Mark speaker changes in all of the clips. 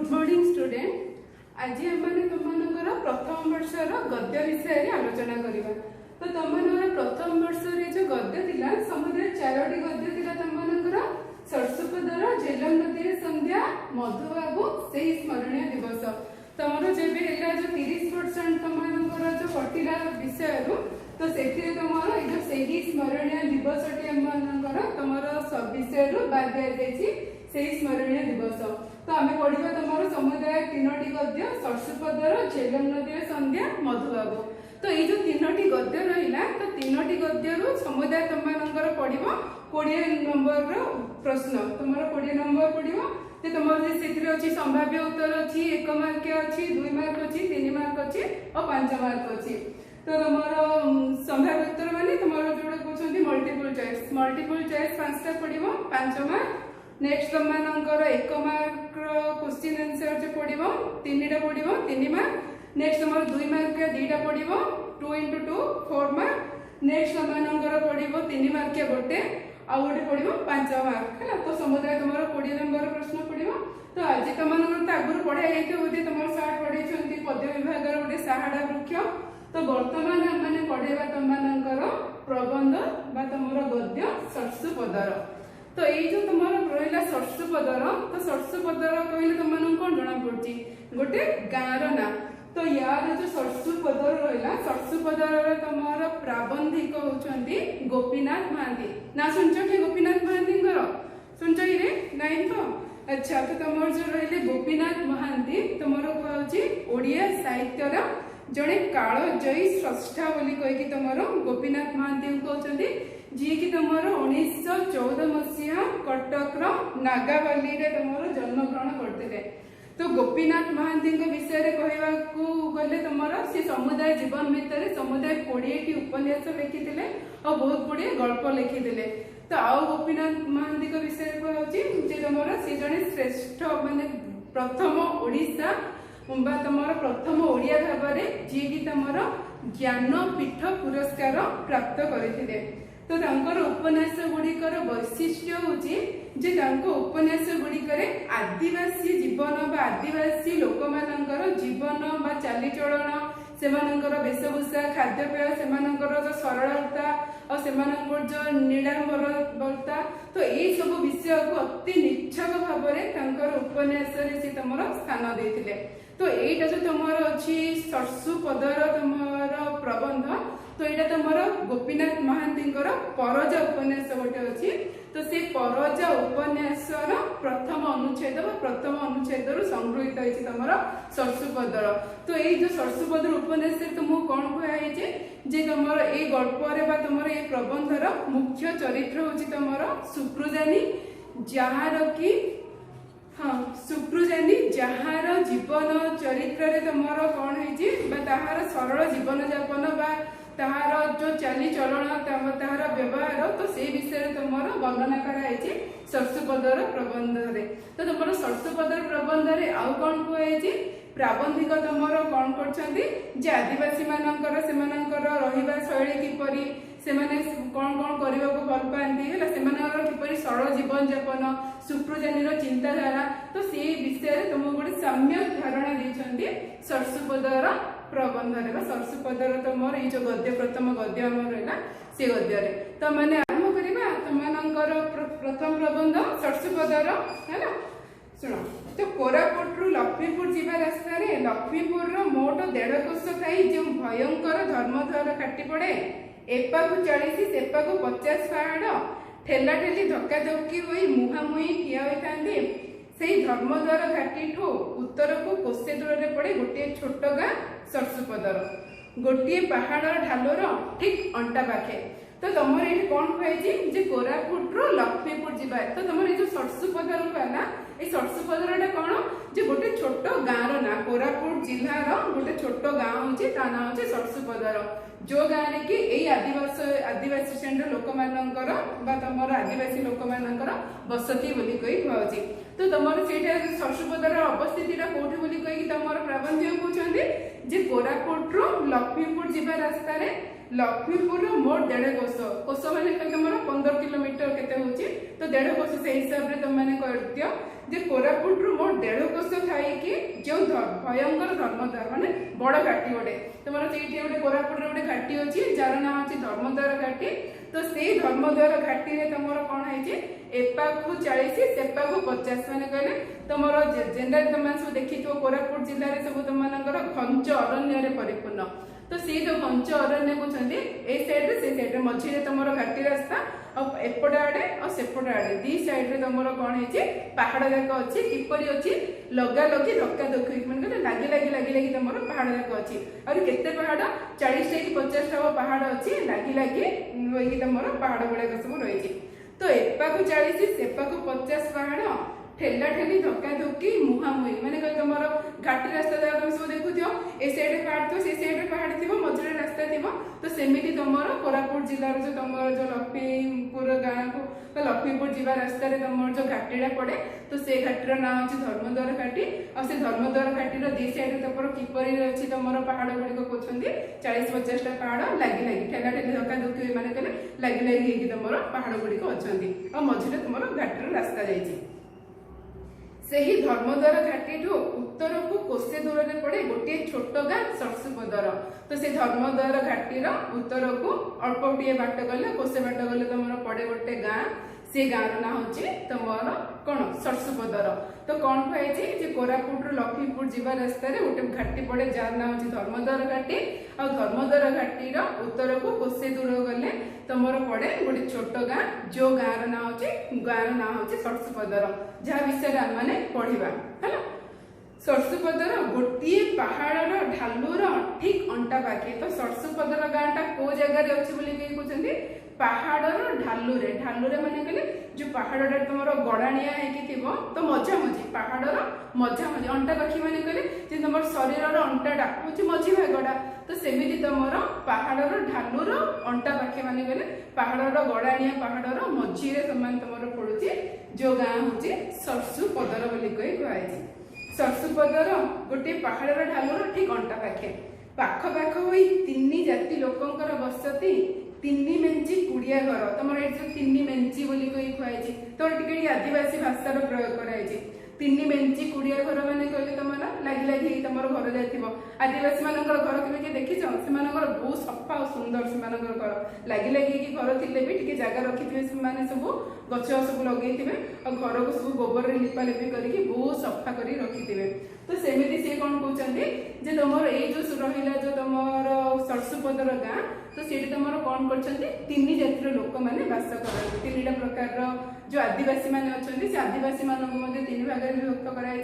Speaker 1: Good morning student. आज आम तुमर प्रथम वर्षर गद्य विषय आलोचना करवा। तो तुम प्रथम वर्ष जो गद्य थिला समुदाय चारोटी गद्य थिला तुमर सरसुपदर झेलम नदी संध्या मधुबाबू से स्मरणीय दिवस तुम जब है जो 30% तुम जो कटिला विषय तो से तुम जो स्मरणीय दिवस तुम विषय बाद दी स्मरणीय दिवस। तो आम पढ़ा तुम समुदाय तीनोटी गद्य सरसुपदर झेलम नदी संध्या मधुबाबू। तो ये जो तीनोटी गद्य रहा तो तीनोटी गद्य समुदाय तुम पढ़ो 20 नंबर प्रश्न तुम 20 नंबर पढ़ो। तो तुम से संभाव्य उत्तर अच्छी 1 मार्क अच्छी 2 मार्क अच्छी 3 मार्क अच्छी और 5 मार्क अच्छी। तो तुम संभाव्य उत्तर माने तुम जो कहते मल्टीपल चॉइस 5टा पढ़ो 5 मार्क। नेक्स्ट तुम 1 मार्क क्वेश्चन आंसर जो पढ़ो 3टा पढ़ो 3 मार्क। नेक्स्ट तुम 2 मार्क 2टा पढ़ो 2 into 2 4 मार्क। नेक्स्ट तुम पढ़ो 3 मार्क गोटे आ गोटे पढ़ो 5 मार्क है। तो समुदाय तुम 20 नंबर प्रश्न पढ़ो। तो आज तुम आगुरी पढ़ाई बोधे तुम सार पढ़े पद्य विभाग गोटे साहाड़ा वृक्ष। तो बर्तमान आम पढ़ेगा तुम प्रबंध तुम गद्य सरसुपदर। तो ये जो तुम रहा सरसुपदर तो सरसुपदर कहले तुम कौन जना पड़ी गोटे गाँव ना। तो यार जो सरसुपदर रहा सरसुपदर तुम प्राबंधिक होती गोपीनाथ महांती ना शुणच कि गोपीनाथ महांती शुणच रे नाइन। तो अच्छा तो तुम जो रही गोपीनाथ महांती तुम कह ओडिया साहित्यर जड़े कालजयी स्रष्टा बोली कहीकि तुम गोपीनाथ महांती कहते जी कि तुम 1914 मसीहा कटक नागावाली तुम जन्मग्रहण करते। तो गोपीनाथ महांती विषय कहवा गले तुम सी समुदाय जीवन भितर समुदाय 20 उपन्यास लिखिते और बहुत गुड़िए गल्प लिखिते। तो आउ गोपीनाथ महांती विषय कहे तुम सी जड़े श्रेष्ठ माने प्रथम ओडिशा तुम प्रथम ओडिया भाव जी कि तुम ज्ञानपीठ पुरस्कार प्राप्त करते। तो उपन्यास गुड़िकर वैशिष्ट्य हूँ उपन्यास गुड़िकर आदिवासी जीवन आदिवासी लोक मानकर जीवन चालीचलन से वेशभूषा खाद्यपेय से जो सरलता और से जो निड़ांबरता तो ये सब विषय को अति निच्छक भाव उपन्यास से तुम स्थान देते। तो यहीटा जो तुम अच्छी सरसुपदर तुम प्रबंध तो यहाँ तुम गोपीनाथ महांती परजा उपन्यास गोटे अच्छी। तो से परजा उपन्यास प्रथम अनुच्छेद प्रथम अनुच्छेद संगृहित होती तुम सरसुपदर। तो ये जो सरसुपदर उपन्यास तुमको कौन कहुई जे तुम ये गल्पर तुम ये प्रबंधर मुख्य चरित्र हूँ तुम सुकृजानी जार कि हाँ सुकृजानी जार जीवन चरित्र तुम कौन है सरल जीवन जापन ताहार जो चाली चलन ताहार व्यवहार तो से विषय तुम वर्णना कराई सरसुपदर प्रबंध रे। तो तुम सरसुपदर प्रबंध रे आउ कौन कहुई प्राबंधिक तुम कौन कर आदिवासी मानकर रहिबा शैली किपरि से कौन कौन करने को भल पाती है किपरि सरल जीवन जापन सुकृजानी चिंताधारा तो से विषय तुमको गोटे साम्य धारणा देते सरसुपदर प्रबंध रे सरसुपदर तुम ये जो गद्य प्रथम गद्य आम रहा से गद्य तो मैंने आरंभ करवा तुम प्रथम प्रबंध सरसुपदर है। शुण तो कोरापुट रु लक्ष्मीपुर जीवा रास्ता लक्ष्मीपुर मोट 1.5 कोश खाई जो भयंकर धर्मद्वार काटी पड़े एपाकू 40 सेपाकू 50 पहाड़ ठेला ठेली धक्का धक्की हुई मुहांमुही ठिया होती से धर्मद्वार घाटी ठू उत्तर को कोसे दूर पड़े गोटे छोट गाँ सरसुपदर गोटे पहाड़ ढालोर ठीक अंटा पाखे। तो तुम ये कौन कहुई कोरापुट रु लक्ष्मीपुर जीवा। तो तुम ये जो सरसुपदर कहला ये सरसुपदर कौन जो गोटे छोट गाँव ना कोरापुट जिलार गोटे छोट गाँव हूँ ता ना हूँ सरसुपदर जो गाँव कि यही आदिवासी श्रेणी लोक मानकर तुम आदिवासी लोक मानकर बसती बोली कही कहुची। तो तुम से सरसुपदर अवस्थित कौटी बोली कही तुम प्राबंधिक कहते कोरापुट रु लक्ष्मीपुर जीवा रास्ता लक्ष्मीपुर मोट 1.5 कोश कोश मैंने तुम 15 किलोमीटर केते होची। तो 1.5 कोश से हिसाब से तुम मैंने कर दियो जे कोरापुट रु मोट 1.5 कोश खाई भयंकर धर्मद्वार माने बड़ घाटी गोटे तुम ये गोटे कोरापुट गोटे घाटी अच्छी जार ना अच्छी धर्मद्वार घाटी तो से धर्मद्वार घाटी में तुम कौन है एपाखु 40 सेपाखु 50 माने कहले तुम जेनराल तुम सब देखी कोरापुट जिले में सब तुम घंच अरण्य परिपूर्ण तो सी जो घंच अरण्य कहते ए साइड से साइड मझे तुम घाटी रास्ता और एपट आड़े और सेपट आड़े दी साइड तुम कौन है पहाड़ जाक अच्छी किपरि अच्छी लगा लगी धक्का धक्की मैंने लगी लगी लगी लगी तुम पहाड़ जाक अच्छी और केते पहाड़ 40 कि 50 टा पहाड़ अच्छी लगी लगी तुम पहाड़ गुड़ाक सब रही तो एपाखु 40 सेपाखु 50 पहाड़ ठेला ठेली धक्का धक्की मुहांमुही मैंने कह तुम घाटी रास्ता जगह तुम सब देखुथ ए साइड पहाड़ थो से साइड पहाड़ थी मझे रास्ता थी तो सेमती तुम कोरापुट जिलार जो तुम जो लक्ष्मीपुर गाँव को लक्ष्मीपुर जीवा रास्ता तुम जो घाटीटा पड़े तो से घाटीर ना अच्छी धर्मद्वार घाटी और से धर्मद्वार घाटीर दी साइड तुम किपरि अच्छी तुम पहाड़ गुड़िक कहते 40-50 टा पहाड़ लगी लगी ठेला ठेली धक्का धक्की मैंने कहले लगी लगी तुम पहाड़ गुड़िक अच्छा और मझे तुम घाटीर रास्ता जाइए से ही धर्मद्वार घाटी उत्तर को कोसे दूर में पड़े गोटे छोट गाँ सरसुपदर तो से धर्मद्वार घाटीर उत्तर को अल्प गोटे बाट गले कोसे बाट गले तुम पड़े गोटे गाँ से गाँव ना हूँ तुम कौन सरसुपदर तो कौन कहे कोरापुट लक्ष्मीपुर जीवा रास्ता गोटे घाटी पड़े जार ना हूँ धर्मद्वार घाटी और धर्मद्वार घाटीर उत्तर को कोसे दूर गले तुम पड़े गोटे छोट गाँ जो गाँव ना हूँ सरसुपदर जहाँ विषय आम मैंने पढ़ा है सरसुपदर गोटे पहाड़ ढालुर ठीक अंटा पाखे तो सरसुपदर गाँटा को जगार अच्छे कहते पहाड़र ढालुरे ढालुरे माने कहले जो पहाड़टा तुम गड़ाणिया है तो मझा मझी पहाड़र मझा मझी अंटा पाखी माने कहले तुम शरीर अंटाटा हूँ मझी भागटा तो सेमिति तुम पहाड़र ढालुर अंटा पाखे माने कहले पहाड़र गड़ाणिया पहाड़र मझी तुम पड़ुचे जो गाँ हूँ सरसुपदर कहुई सरसुपदर गोटे पहाड़र ढालुर ठीक अंटा पाखे पाख पाख हो 3 जाति लोकंकर बसती 3 मेंची कुड़िया घर तुम ये 3 मेंची बोली कहुई तो टे आदिवासी भाषार प्रयोग कराई 3 मेंची कुड़िया घर मैंने कहले तुम लगी लगी तुम घर जाइए आदिवासी मान घर के देखी से बहुत सफा और सुंदर से घर लगी लगी घर थे भी जगह रखी से सब गछ सब लगे और घर को सब गोबर लिपा लिपि करके बहुत सफा कर रखी तो सेमती सी कौन कहते तुम ये जो रहा जो तुम सरसुपदर गाँ तो सी तुम कौन कर 3 जातिर लोक मैंने बास करते 3टा प्रकार जो आदिवासी मैंने अच्छा से आदिवासी मान 3 भाग में विभक्त कराई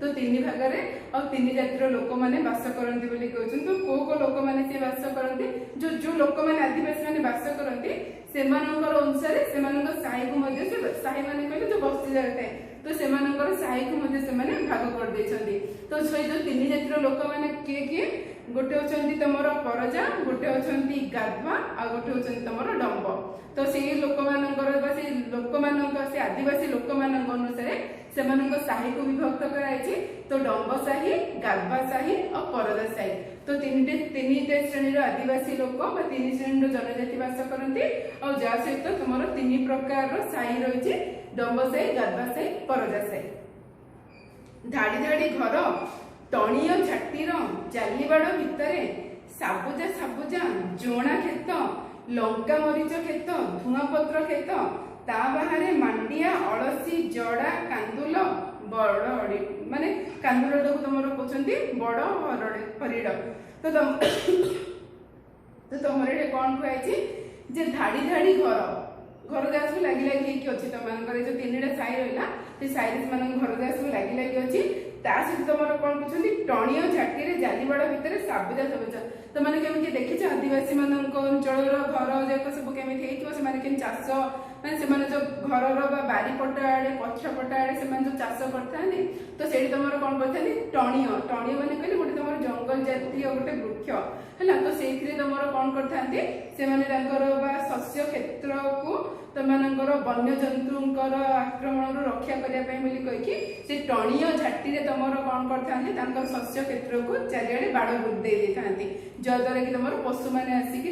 Speaker 1: तो 3 भाग में और 3 जातिर लोक मैंने बास करते कहते तो को लोक मैंने सी बास करते जो लोक मैंने आदिवासी मैंने बास करते से अनुसार से साही को साही मैंने कहले जो बस्ती जगह थाए तो से साही को भाग कर देछंती तो से जो 3 जातिर लोक मैंने किए किए गोटे होचंती तुमर परजा गोटे होचंती गाधवा आ गोटे होचंती तुमर डंब तो से लोक मानकर से लोक मानक से आदिवासी लोक मानक अनुसार से साही को विभक्त कराई तो डंब साही गाधवा साही और परजा साही तो 3टे श्रेणी आदिवासी लोक 3 श्रेणी जनजाति बास करती और जहाँ सहित तुम 3 प्रकार साही रही डंब साही गाधवा साही परजा साही धाड़ी धाड़ी घर टणीय झाटीर जालीबाड़ भितर साबुजा साबुजा जोणा खेत लंका मरीच खेत धुआपत्र खेत ता बाहर मांडिया अलसी जड़ा कांदुल बड़ माने कांदुल को तुम कहते बड़ हरिड़ तो तुम ये कौन कहुई जे धाड़ी धाड़ी घर जहाँ सब लगी लगी अच्छी तुम जो 3टा साई रहा साई घर जहाँ सब लगी लगी अच्छी सहित तुम कौन कहते टणीय झाटी जालीबाड़ भितर साबुजा सबुज तो मैंने केमी देखी आदिवासी मान अंचल घर जाक सब केमी से चाष मैंने जो घर बारीपट आड़े पछपट आड़े से जो चाष करते तो से तुम कौन करते टणीय टणीय मैंने कहले गोटे तुम जंगल जातीय गोटे वृक्ष है तो से तुम कौन करते शस्य क्षेत्र को तुम वन्य जंतुंकर आक्रमण रक्षा करने कहीकि से टणीय झाटी तुम कौन करते शस्य क्षेत्र को चारिड़े बाड़ बुदे था जद्वारा कि तुम पशु मैंने आसिक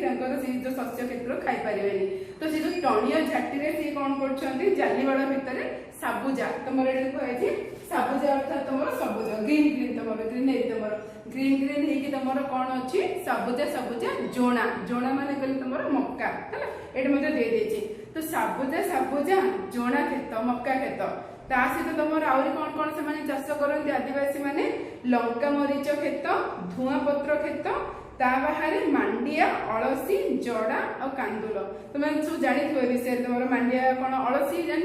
Speaker 1: जो शस्य क्षेत्र खाईपारे तो से जो टणीय झाटी सी कौन कर जालीबाड़ भितर साबुजा तुम ये कहुई साबुजा अर्थात तुम सबुज ग्रीन ग्रीन तुम ग्रीन है तुमर ग्रीन ग्रीन हेकी तुमर कौन अच्छी सबुजा सबुजा जोणा जोणा माने कहले तुमर मक्का है एट मते दे देछि तो सबुजा सबुजा जोणा खेत मक्का खेत ता सहित तुमर आउरी कौन कौन से माने चाष करंती आदिवासी माने लंका मरीच खेत धुआ पत्र खेत ता बाहर मांडिया अलसी जड़ा और कांदुल तुम सब जानी विषय तुम मांडिया कौन अलसी जान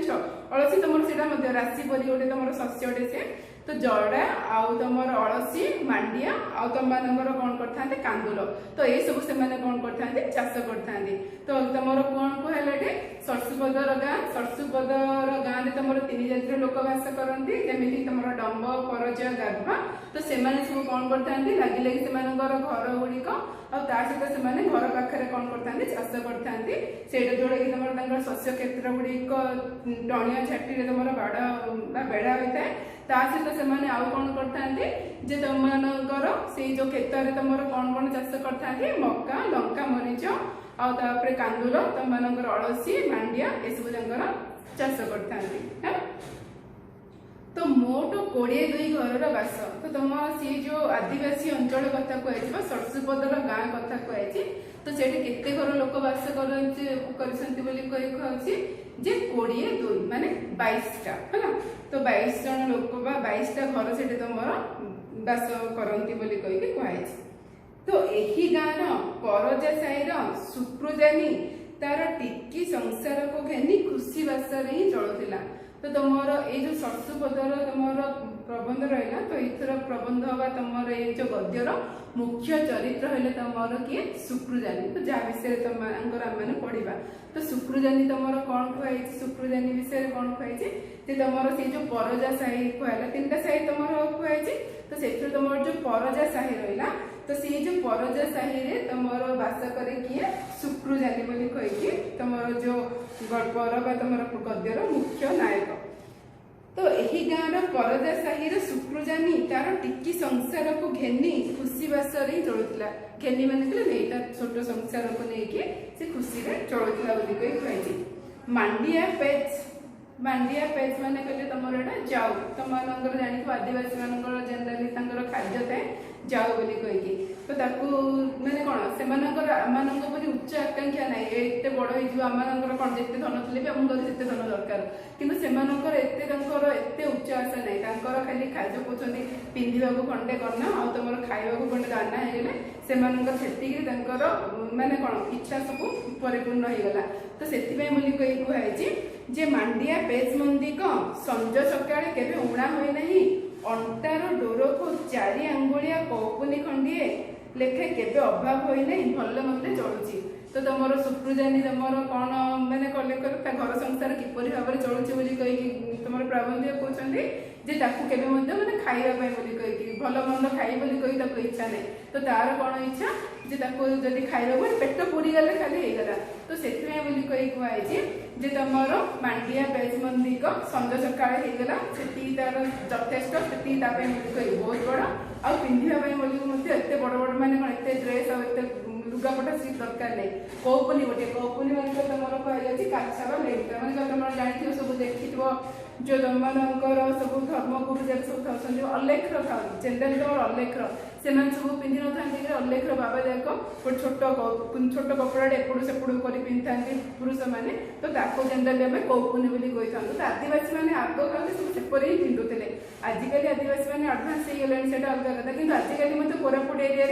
Speaker 1: अलसी तुम से राशि परी गोटे तुम शस्यटे से तो जड़ा आउ तुम अलसी मांडिया आउ तुम कौन करते कांदुल तो ये सब से कौन करते चाष करते तो तुम कौन कहले सरसुपदर गाँ में तुम 3 जातिर लोक बास करती जमी तुम डंब परज गाधुआ तो से सब कौन करते लगी लगी से घर गुड़िक सहित से घर पाखे कौन करते चाष करते जोड़ा कि तुम शस्य क्षेत्र गुड़िक टणिया झाटी तुम बाड़ बेड़ा होता है ता सहित से आउ कौन करते जे तुम से जो क्षेत्र में तुम कौन कौन चाष करते मक्का लंका मरीच आउे कांदुल तुम अलसी मांडिया ये सब चाष करते तो मोट 22 घर बास तो तुम सी जो आदिवासी अंचल कथा कह सरसुपदर गाँ कथा कह तो सेठी केते घर लोक बास करुँचे जे 22 माने 22टा है तो 22 जन लोक 22टा घर से तुम बास करती बोली कही कहुई तो यही गाँव परजा साईर सुप्रजानी तार टिकी संसार को घेनी खुशी बासरे ही चलुला तो तुम ये जो सरसुपदर तुम प्रबंध रहा तो ये प्रबंध हवा तुम ये जो गद्यर मुख्य चरित्र है तुम किए सुप्रजानी तो जहाँ विषय तुम आम पढ़ा तो सुप्रजानी तुम कौन कहुई सुप्रजानी विषय कौन कहुई तुम से जो परजा साही कहला 3टा साही तुम कहुई तो से तुम जो परजा साही रहा तो सी जो परजा साही रे तुम बास करे किए सुप्रजानी बोली कही तुम जो गल्पर बा तुम गद्यर मुख्य नायक तो यही गाँव परजा साही सुप्रजानी तार टिकी संसार को घेनी खुशी बासर ही चलुला घेनी मान कहले छोट संसार को लेकिन से खुशी चलुला कही मांडिया पेज माने कहले तुम एटा जाऊ तुम जानी आदिवासी मान जेनराली खाद्य थाए जाऊ बोली कहीकि तो माने कौन से उच्च आकांक्षा ना एत बड़ हो कौन जिते धन थे आमको जिते धन दरकार कि एत उच्च आशा ना खाली खाद्य कौन पिंधा खंडे करना आ तुम खावा खंडे दाना होगले से माने कौन इच्छा सब परिपूर्ण होगला तो से कही जे मांडिया पेज मंदिक संज सका केवे उणा होई अंटार डोर को 4 आंगुलिया कौपुनी खंडीए लेखे केवे अभाव होई नहीं भल मते चलुची तो तुम सुप्रजानी तुम कौन मैंने कले घर संसार किपरि भाव में चलुची बोली कही तुम प्रबंध कहते जे ताकू केवे माने खाइबा बोली कही भल मंद खाई बोली कही इच्छा नहीं तो तार कौन इच्छा जे ताकू जदि खाइबा पेट पूरी गले खाली होगला तो से कही कहुई जे तुम मांडिया पेज मंदिक संज सका होगला से तार यथेष्ट से कही बहुत बड़ आ पिंधा एत बड़ बड़ माने कौन एत ड्रेस आ लुगापटा सी दरकार नहीं कौपुनी गोटे कौपुनी मान तुम कही काछा लेटा मैंने तुम जानी सब देखी जो तुम सब धर्मगुरु जब सब था अलेख्र था जेनराली तुम अलेख्र से सब पिंधि ना अलेख्र बाबा जाक छोट कपड़ा एपड़ सेपड़ कर पिंधि पुरुष मैंने तो जेनराली आम कौपुनी बोली कही था तो आदिवासी मैंने आग काले सब सेपरी ही पिंधुले आजिकल आदिवासी मैंने आडभांस हो गलानी से अलग कथा कि आजिकल कोरापुट एरिया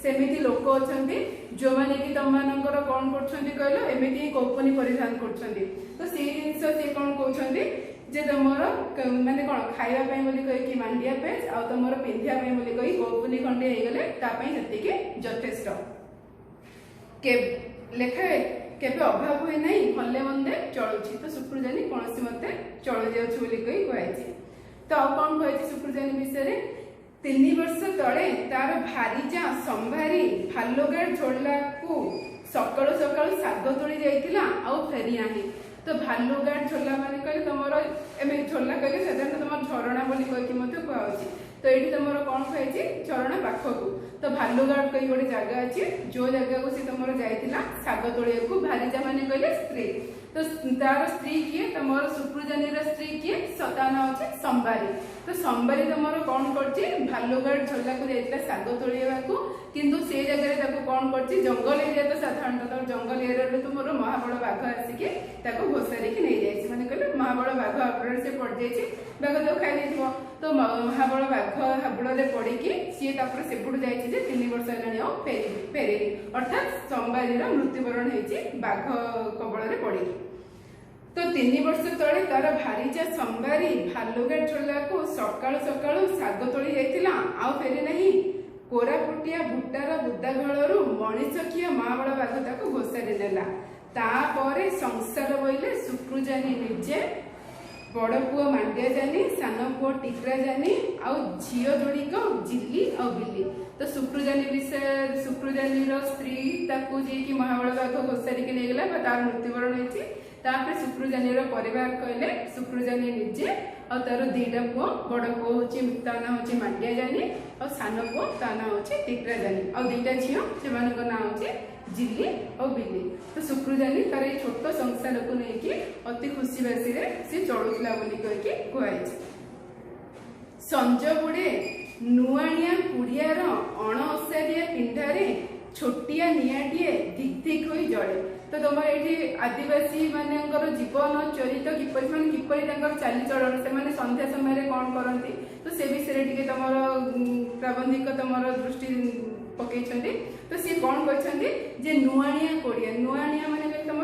Speaker 1: सेमिति लोक अच्छा जो मैंने कि तुम कौन करमती कौपुनी परिधान कर तो से जिन सी कौन कहते जे तुम माने कौन खाइबा बोली कही मांडिया पेज आ तुम पिंधा बोली कही कौपुनी खंडे होगले से यथेष्ट लेखा केवे अभाव हुए ना भले मंदे चलुची तो सुप्रजानी कौन मत चल जाऊँ कही कहुई तो आ कौन कही सुप्रजानी विषय 3 वर्ष तले तार भारीजा संभारी भालुगाड़ झोला को सकाळु सकाळु साग तोड़ी जाइतिला आ फेरी आनी तो भालुगाड़ झोला माने कहले तुमर एमे झोला कहले साधारण तुम झरणा बोली कहि मते कहउची तो एठी तुमर कोन कहैछि झरणा पाखकु तो भालुगाड़ कहि गोटे जगह अछि जो जगह को से तुमर जाइतिला साग तोड़िया को भारीजा माने कहले स्त्री तो तार स्त्री किए तुम सुप्रजानी स्त्री किए सताना अच्छे संबारी तो संबारी तुम कौन कर भालुगढ़ झोला को जाइतिला साग तोलियाकू किंतु से जगह ताको कौन करछि जंगल एरिया तो साधारणतः जंगल एरिया रे तो मोर महाबल बाघ आसिके ताको घोषारी की नहीं जाइछि माने कहले महाबल बाघ अपराध से पड़ जाइछि बाघ तो खाइ लेथिबो तो महाबल बाघ हाबुड़ रे पड़ी की सी तापर सेपुड जाइछि जे 3 वर्ष हेलानी आ फेरी अर्थात संबारी रो मृत्युवरण हेछि बाघ कबल रे पड़ी तो 3 वर्ष तले तार भारीजा संबारी भालुगढ़ झोला को सकाळु सकाळु साग तोली जाइतिला आ फेरी नहीं कोरापुटिया भुट्टार बुदाघळरू मणिचकिया महाबल बाघ ताको घोषारी नेला तापरे संसार बोइले सुकृजानी निजे बड़ पुओ मांडिया जानी सान पुओ टिकरा जानी आ झियो जोड़िक जिल्ली आ बिल्ली तो सुकृजानी विषय सुकृजानी स्त्री ताकू जी की महाबल बाघ घोषारी के नेगला तार मृत्युवरण होइछि तापर सुकृजानी परिवार कहले सुकृजानी निजे और तार 2टा पुओ बड़ पुओ होची ता ना होची मांडिया जानी और सान पुओ ता ना होची टिकरा जानी और 2टा झियो सेमानक ना होची जिल्ली और बिल्ली तो सुकृजानी तार ए छोट संसार को लेकिन अति खुशी बासी रे से चलुतला बोली कहि कहैछि संज बुड़े नुआणिया कुड़ियार अणअसारिया पिंडारे छोटिया नियाटिए धिक धिक होई जड़े तो तुम ये आदिवासी मानकर जीवन चरित किपर किपर चाली चलन से संध्या समय कौन करती तो से विषय टी तुम प्राबंधिक तुम दृष्टि पकई तो सी कौन कहते नुआणिया कोड़िया नुआणिया माने तुम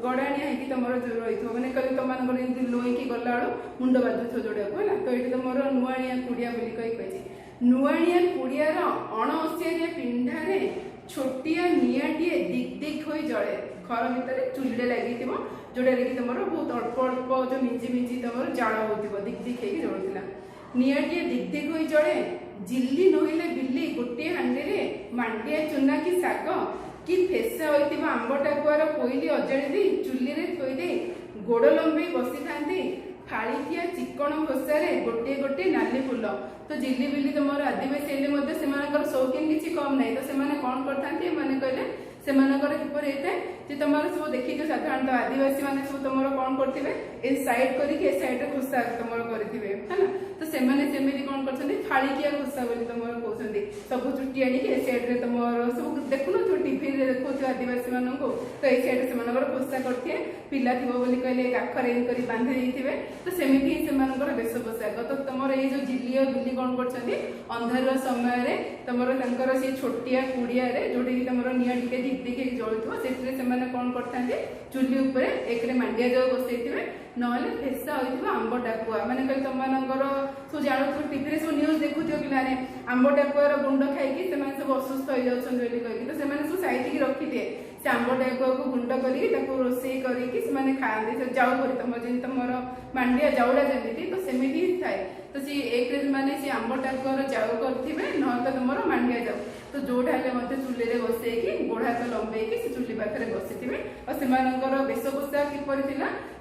Speaker 1: गड़ाणिया है तुम रही मैंने कहते तुम लोईकी गला मुंड बाधुथ जोड़ा है तो ये तुम नुआणिया कुड़िया कही नुआणिया कुड़ियार अणअसिया पिंडारे छोटिया निआटिए दिक दिक हो जड़े घर भितर चुलीरे लगी जोड़ा कि तुम बहुत अल्प अल्प जो मिंजी मिंजी तुम जाड़ हो दिक दिक होगी जलुला निआटिए दिक दिक हो जड़े जिल्ली नहिले बिल्ली गोटे हांडी रे मांडिया चुना कि साग कि फेसा होइतिबा आंब टाकुआर कोइली अजाड़ी दे चुली रे थोई दे गोड़ लंबी बसी थांती फाड़िकिया चिकण घोषारे गोटे गोटे नाली फुल तो जिल्ली बिल्ली तुम आदिवासी हेल्ले से शौकीन किसी कम ना तो से कौन करते कहले से किपर होता है तुम सब देखी साधारणतः आदिवासी मैंने सब तुम कौन करेंगे ए साइड करके साइड खोसा तुम करेंगे है ना तो सेमती कौन कर फाड़िकिया खोसा बोली तुम कहते सब चुटी आनी ए साइड तुम सब देखुन टीवी देखो आदिवासी मान तो ये साइड से खोसा करते पिला थी बोली कहले काखर कर बांधि देते तो सेमती ही से वेश पोशाक तो तुम ये जो जिल्ली और बिल्ली कौन कर अंधार समय तुम सी छोटिया कुड़िया जोटा कि तुम निआ टे धिक धिक जलुव से कौन करते चुली उपर एक मांडिया जाऊ बसई ना फेसा होता आंब टाकुआ मैंने कहे तुम सब जानू टीवी सब न्यूज देखु पे आंब टाकुआर गुंड खाई सब असुस्थ हो जाती कहीकि तो सब साइड रखी दिए से आंब टाकुआ को गुंड कर रोषे करके खाते जाऊ कर तुम जमी तुम मांडिया जाऊला जमी तो सेमती ही थाए तो सी एक माने सी आंब टाकुआर जाऊ करेंगे ना तो तुम मांडिया जाऊ तो जोड़ा चुली में बसैकी गोड़ हाथ लंबेकी से चुली पाखे बसी और से वेश पोशाक किपर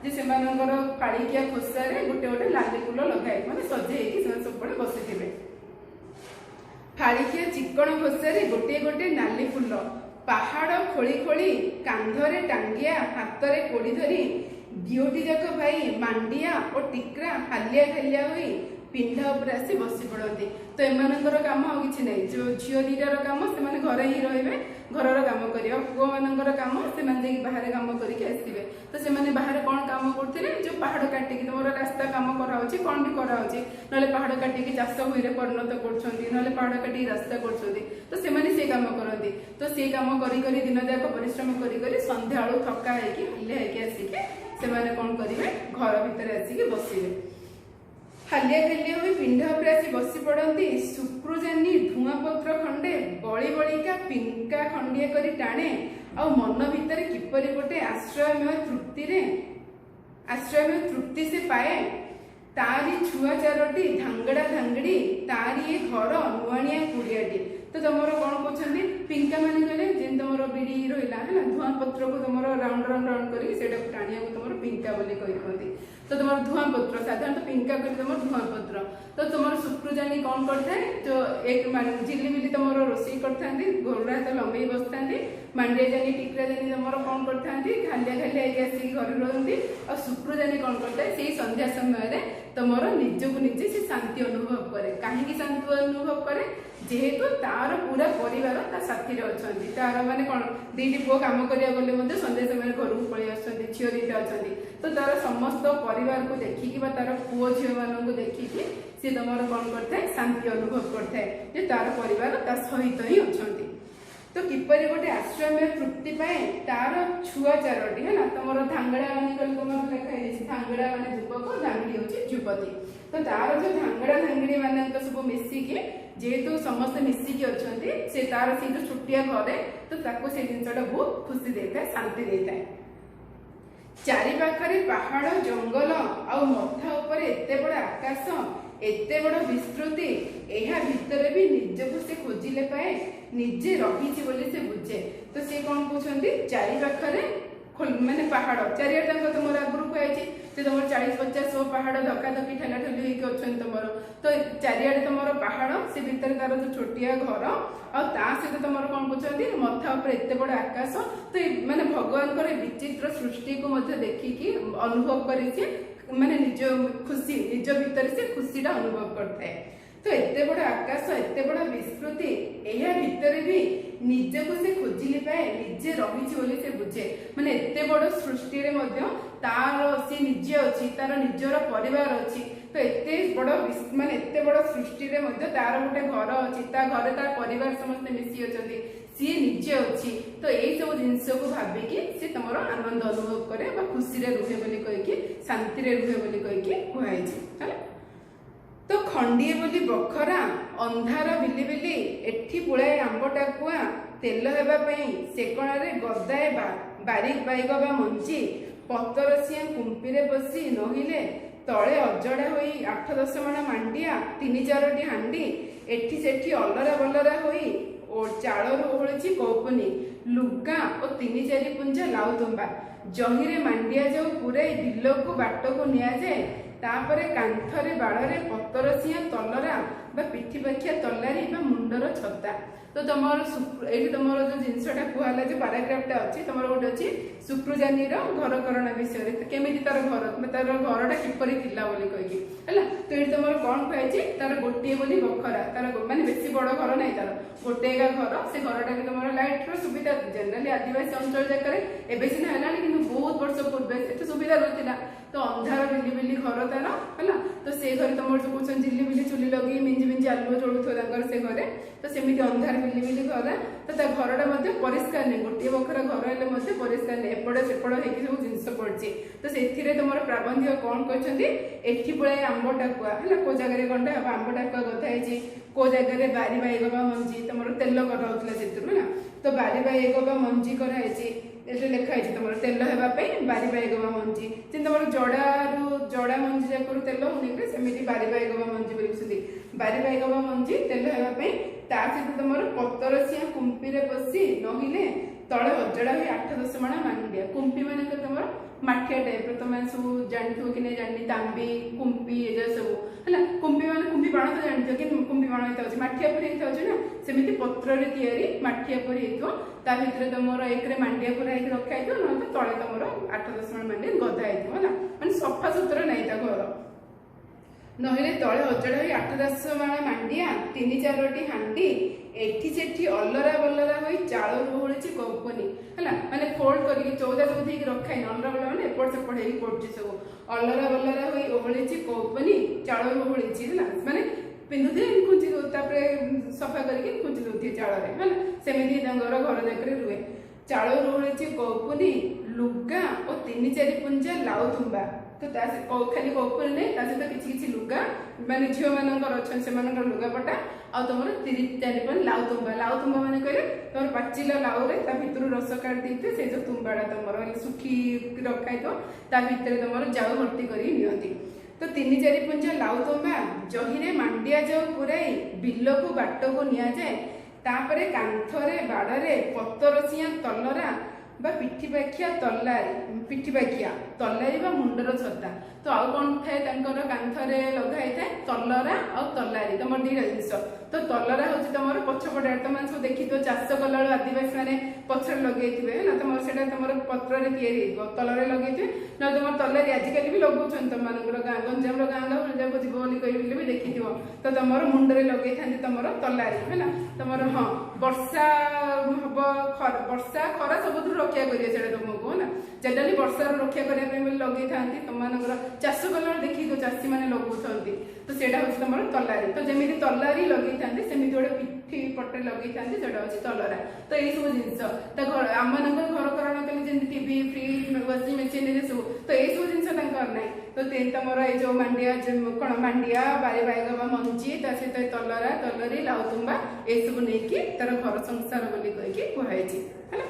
Speaker 1: से फाड़िकिया खोसारे गोटे गोटे लाली फुल लगाई मैंने सजेकी सब बसी फाड़िकिया चिकण खोसारे गोटे गोटे नाली फुल पहाड़ खोली खोली कांधरे टांगिया हाथ में कोड़ी धरी दियोटी जाक भाई मांडिया और टिकरा हालिया खालिया हुई पिंडा उपर आसी बसी पड़ती तो एमानकर काम आ कि ना जो झील दीटार काम से घर ही रे घर काम कर पुओ मानकर काम से बाहर काम करके आसवे तो से बाहर कौन काम करते जो पहाड़ काटिकी तुम रास्ता काम कराऊँ कौन भी कराऊँ ना पहाड़ काटिकी चाष हुए परिणत कर पहाड़ काटिकी रास्ता कर से काम करती तो से काम करी दिन जाक परिश्रम करी संध्या बेलू थका हलिया आसिके से कौन करेंगे घर भितर आसिक बसवे हालिया खालिया हुई पिंडा उपर आसी बसी पड़ती सुकृजानी धूआ पत्र खंडे बड़ी बड़िका पिंका खंडिया करी टाणे आ मन भितर किपरि गोटे आश्रयमय तृप्ति से पाए तारी छुआ चारोटी धांगड़ा धांगड़ी तारी ये घर नुआणिया कुड़ियाटी तो तुम कौन कहते पिंका मान कहले जेन तुम बिड़ी रहा है धूआ पत्र को तुम राउंड राउंड राउंड करके टाणिया तुम पिंका बोली कही तो तुम धूआ पत्र साधारणतः पिंका कर तुम धूआ पत्र तो तुम सुकृजानी कौन करता है जो एक झिल्ली बिल्ली तुम रोषे करते गोड़ हाथ लंबे बसता मांडिया जानी टिकरा जानी तुम कौन करते खालिया खालिया आसिक घर रही और सुकृजानी कौन करता है से संध्या समय तुमर निजक निजे से शांति अनुभव करे। कहीं शांति अनुभव करे जेहेतु तार पूरा परिवार ता साथी अच्छा तार माने कौन दीटी पुओ कम करा गले संध्या समय घर को पलि आसुँच झील दीटा अच्छा तो तार समस्त परिवार को देखिकी तार पुओ झील मान देखिकी सी तुम कौन करता शांति अनुभव करता तार परिवार ता सहित ही अच्छा। तो किपर गोटे आश्रम तृप्ति पाए तार छुआ चारोटी है ना तुम धांगड़ा मान तुम लिखाई धांगड़ा मान युवक धांगड़ी हूँ युवती तो तार जो धांगड़ा धांगड़ी मान सब मिसिकी जेहेतु समस्त मिसिकी अच्छा से तार से जो छुट्टिया घरे तो से जिनटा बहुत खुशी देता है शांति देता है। चारिपाखरे पहाड़ जंगल आ मथा उपर एते बड़ आकाश एते बड़ विस्तृति एहा भितर भी निजको से खोजिले पाए निजे रही से बुझे तो सी कौन कहते चारिपाखरे माने पहाड़ चारिआडे तुम आगुरी कहुई से तुम 40-50 पहाड़ धक्काधक्की ठेला ठेली होकर तुम तो चारिआडे तुम पहाड़ से भितर तार जो छोटिया घर सहित तुम कौन कहते मथा उपर एत बड़ आकाश तो माने भगवान विचित्र सृष्टि को देखिकी अनुभव कर माने निज खुशी निज भीतर से खुशीटा अनुभव करता है। तो एते बड़ आकाश एते बड़ विस्तृति एहा भितर भी निजको से खोजिले पाए निजे रही से बुझे माने एते बड़ सृष्टि रे मध्य तार से निजे अछि तार निजर परिवार अछि तो एते बड़ माने एते बड़ सृष्टि रे मध्य तार गोटे घर अछि ता घरे तार परिवार समस्त मिसी अछंती सी निजे अछि तो एई सब जिंस को भाबिकी से तमरो आनंद अनुभव करे बा खुशी रे रुहे बोली कहिकी शांति रे रुहे बोली कहिकी कुहाई छी हैला। तो खंडिए बोली बखरा अंधार बिली बिली एठी पुळाए आंब टाकुआ तेल हेबा पई सेकणारे गदाए बारीक बाइगबा मंची पतरसिया कुंपीरे बसी नहिले तले अजड़ा होई 8-10 माण मांडिया 3-4टी हांडी एठी सेठी अलरा बलरा होई और चाळरू ओहळिची कौपनी लुगा और 3-4 पुंजा लाउ तुंबा जहिरे मांडिया जो पुराई बिलको बाटको निया जाए तापरे कांथरे बाड़े पतरसिया तलरा बा पिठी पाखिया तलारी बा मुंडर छता तो तुम ये तुम जो जिनसा कहला जो पाराग्राफटा अच्छी तुम गोटे अच्छी शुक्रुजानी घरकरणा विषय केमी तार घरटा किपर कहीकि है तो ये तुम कौन कहुई तार गोटे बोली बखरा तार माने बेसी बड़ घर ना तार गोटे घर से घरटा तुम लाइट सुविधा जनराली आदिवासी अंचल जगह एवं सीना है कि बहुत वर्ष पूर्व एत सुविधा रही तो अंधार बिली बिली घर तार है तो से घर तुम जो कौन झिल्ली बिली चुली लगे मिंजी मिंजी आलुओ चलुथ से घरे तो सेमती अंधार बिली बिली घर तो घरटा परिष्कार नहीं गोटे बखरा घर है परिष्कार नहीं एपट सेपट होगी सब जिन पड़ी तो से तुम प्राबंधिक कौन कहते एठी पुଳାଏ आंब टाकुआ है को जगह कंटा हम आंब टाकुआ गथाई को जगह बारी बाइगबा मंजी तुम तेल कराला से तो बारी बाइगबा मंजी कराई लिखाई तुम तेल होगापी बारी बाइगबा मंजी तुम जड़ारू जड़ा मंजी जाक तेल होने सेमती बारी बाइगबा मंजी बोलते बारी बाइगबा मंजी तेल होगापी सहित तुम पतरसिया कुंपीरे बसी नहिले तले अजड़ा हुई 8-10 माण मांडिया कुंपी मान तुम माठिया टाइप तुम सब जानी कि नहीं जानी तांबी कुंपी ये सब है कुंपी मान कुंपी बाण तो जानी कि कुंपी बाण होता है माठिया पर होता ना सेमती पत्र या माठिया पर होता तुम एक मांडिया पूरा रखाई ना तले तुम 8-10 माण मांडिया गदा है मैंने सफा सुतरा नहीं घर नहिले तले अजड़ा हुई 8-10 माण मांडिया 3-4टी हांडी एठी सेठी अलरा बलरा होई चाळू ओहळिची कौपनी है माने फोल्ड करके 14 सब ठीक रखाई अलरा बलरा माने एपट सेपट हेई पड़ची सब अलरा बलरा होई ओहळिची कौपनी चाळू ओहळिची है माने पिंधुथे कुंची तापरे सफा करके कुंची दोथि चाळ रे है सेमिति दंगर घर जाकरे रुए चाळू ओहळिची कौपनी लुगा और 3-4 पुंजा लाउ तुंबा तो खाली कौपनी नहीं सहित किसी किसी लुगा माने झील मानकर अच्छा से लुगापटा आ तुम 3-4 लाउ तुम्बा मैंने कहले तुम पाचिला लाउ रे भितर रस काट देते से जो तुम्बाड़ा तुम सुखी रखाई तो भितर तुम जाऊ भर्ती कर तो 3-4 पुंजा लाउ तुम्बा जहिरे मांडिया जाऊ पुराई बिल को बाट को नि जाए तापरे कांथरे बाड़े पतरसिया तलरा बा पिठी पाखिया तलारी पिठी पाखिया ତଲାରୀ ବା ମୁଣ୍ଡର ଛତା। ତ ଆଉ କଣ ଥାଏ ତାଙ୍କର କାନ୍ଥରେ ଲଗା ହେଇଥାଏ ତଲରା ଆଉ ତଲାରୀ, ତମର ଦିଟା ଜିନିଷ। ତ ତଲରା ହଉଛି ତମର ପଛପଟେ, ତମେ ସବୁ ଦେଖିଥିବ ଚାଷ କଲାବେଳୁ ଆଦିବାସୀ ମାନେ ପଛରେ ଲଗେଇଥିବେ ହେଲା, ତମର ସେଇଟା ତମର ପତ୍ରରେ ତିଆରି ହେଇଥିବ, ତଲରେ ଲଗେଇଥିବେ। ନହେଲେ ତମର ତଲାରୀ ଆଜିକାଲି ବି ଲଗାଉଛନ୍ତି ତମମାନଙ୍କର ଗାଁ ଗଞ୍ଜାମର ଗାଁ ଗାଁକୁ ଯିବ ବୋଲି କହିଲେ ବି ଦେଖିଥିବ। ତ ତମର ମୁଣ୍ଡରେ ଲଗେଇଥାନ୍ତି ତମର ତଲାରୀ ହେଲା। ତମର ହଁ ବର୍ଷା ହବ, ବର୍ଷା ଖରା ସବୁଥିରୁ ରକ୍ଷା କରିବେ ସେଇଟା ତମକୁ ହେଲା। ଜେନେରାଲି ବର୍ଷାରୁ ରକ୍ଷା କରିବା ପାଇଁ ବୋଲି ଲଗେଇଥାନ୍ତି। ତମମାନଙ୍କର ଚାଷ କଲାବେଳେ ଦେଖିଥିବ ଚାଷୀ ମାନେ ଲଗାଉଛନ୍ତି, ତ ସେଇଟା ହଉଛି ତମର ତଲାରୀ। ତ ଯେମିତି ତଲାରୀ ଲଗେଇଥାନ୍ତି ସେମିତି ଗୋଟେ ପିଠି ପଟେ ଲଗେଇଥାନ୍ତି, ସେଇଟା ହଉଛି ତଲରା। ତ ଏଇ ସବୁ ଜିନିଷ ତ ଆମମାନଙ୍କର ଘରକରଣ କଲେ ଯେମିତି ଟିଭି, ଫ୍ରିଜ, ୱାସିଂ ମେସିନ ସବୁ, ତ ଏଇ ସବୁ ଜିନିଷ ତାଙ୍କର ନାହିଁ। ତ ତମର ଏଇ ଯୋଉ ମାଣ୍ଡିଆ କଣ ମାଣ୍ଡିଆ ବାରି ବାଇଗ ବା ମଞ୍ଜି, ତା ସହିତ ତଲରା, ତଲରୀ, ଲାଉତୁମ୍ବା ଏସବୁ ନେଇକି ତାର ଘର ସଂସାର ବୋଲି କହିକି କୁହାଯାଇଛି ହେଲା।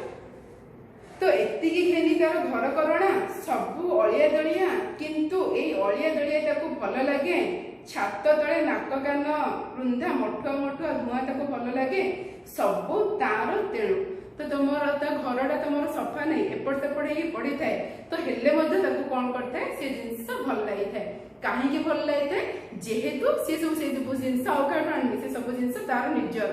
Speaker 1: ତ ଏତିକି ଖେନି ତାର ଘର କରଣା ସବୁ ଅଳିଆ ଦଳିଆ, କିନ୍ତୁ ଏଇ ଅଳିଆ ଦଳିଆ ତାକୁ ଭଲ ଲାଗେ। ଛାତ ତଳେ ନାକ କାନ ରୁନ୍ଧା ମଠୁଆ ମଠୁଆ ଧୂଆଁ ତାକୁ ଭଲ ଲାଗେ, ସବୁ ତାର ତେଣୁ। ତ ତମର ତା ଘରଟା ତମର ସଫା ନାହିଁ, ଏପଟ ସେପଟ ହେଇକି ପଡିଥାଏ, ତ ହେଲେ ମଧ୍ୟ ତାକୁ କଣ କରିଥାଏ ସେ ଜିନିଷ ଭଲ ଲାଗିଥାଏ। କାହିଁକି ଭଲ ଲାଗିଥାଏ? ଯେହେତୁ ସେ ସବୁ ଜିନିଷ ଆଉ କାହାଠୁ ଆଣିନି, ସେ ସବୁ ଜିନିଷ ତାର ନିଜର।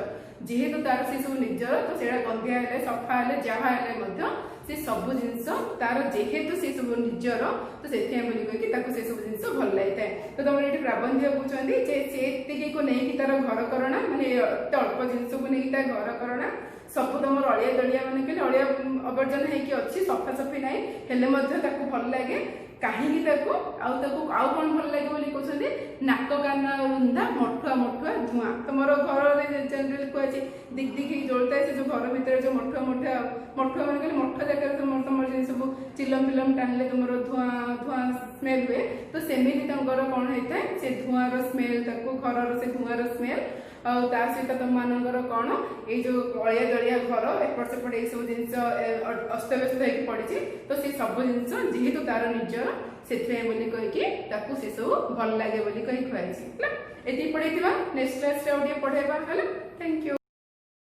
Speaker 1: ଯେହେତୁ ତାର ସେ ସବୁ ନିଜର, ତ ସେଇଟା ଗନ୍ଧିଆ ହେଲେ ସଫା ହେଲେ ଯାହା ହେଲେ ମଧ୍ୟ ସେ ସବୁ ଜିନିଷ ତାର, ଯେହେତୁ ସେ ସବୁ ନିଜର, ତ ସେଥିପାଇଁ ବୋଲି କହିକି ତାକୁ ସେ ସବୁ ଜିନିଷ ଭଲ ଲାଗିଥାଏ। ତ ତମର ଏଠି ପ୍ରାବନ୍ଧ୍ୟ କହୁଛନ୍ତି ଯେ ସେ ଏତିକିକୁ ନେଇକି ତାର ଘର କରଣା, ମାନେ ଏତେ ଅଳ୍ପ ଜିନିଷକୁ ନେଇକି ତା ଘର କରଣା ସବୁ ତମର ଅଳିଆ ଦଳିଆ, ମାନେ କହିଲେ ଅଳିଆ ଆବର୍ଜନା ହେଇକି ଅଛି, ସଫାସଫି ନାହିଁ, ହେଲେ ମଧ୍ୟ ତାକୁ ଭଲ ଲାଗେ। କାହିଁକି ତାକୁ ଆଉ କଣ ଭଲ ଲାଗେ ବୋଲି କହୁଛନ୍ତି? ନାକ କାନ ରୁନ୍ଧା ମଠୁଆ ମଠୁଆ ଧୂଆଁ। ତମର ଘରରେ ଜେନେରାଲି କୁହାଯାଇଛି ଦିକ୍ ଦିକ୍ ହେଇକି ଜଳୁଥାଏ, ସେ ଯୋଉ ଘର ଭିତରେ ଯୋଉ ମଠୁଆ ମଠୁଆ ମାନେ କହିଲେ ମଠ ଜାଗାରେ ତମର ଜିନିଷ ସବୁ ଚିଲମ ଫିଲମ ଟାଣିଲେ ତମର ଧୂଆଁ ସ୍ମେଲ ହୁଏ। ତ ସେମିତି ତାଙ୍କର କଣ ହେଇଥାଏ, ସେ ଧୂଆଁର ସ୍ମେଲ, ତାକୁ ଘରର ସେ ଧୂଆଁର ସ୍ମେଲ, ଆଉ ତା ସହିତ ତମମାନଙ୍କର କଣ ଏଇ ଯୋଉ ଅଳିଆ ଦଳିଆ ଘର ଏପଟ ସେପଟ ଏଇ ସବୁ ଜିନିଷ ଅସ୍ତବ୍ୟସ୍ତ ହେଇକି ପଡିଛି, ତ ସେ ସବୁ ଜିନିଷ ଯେହେତୁ ତାର ନିଜର, ସେଥିପାଇଁ ବୋଲି କହିକି ତାକୁ ସେ ସବୁ ଭଲ ଲାଗେ ବୋଲି କହି କୁହାଯାଇଛି ହେଲା। ଏତିକି ପଢେଇଥିବା, ନେକ୍ସଟ କ୍ଲାସରେ ଆଉ ଟିକେ ପଢେଇବା ହେଲା। Thank you.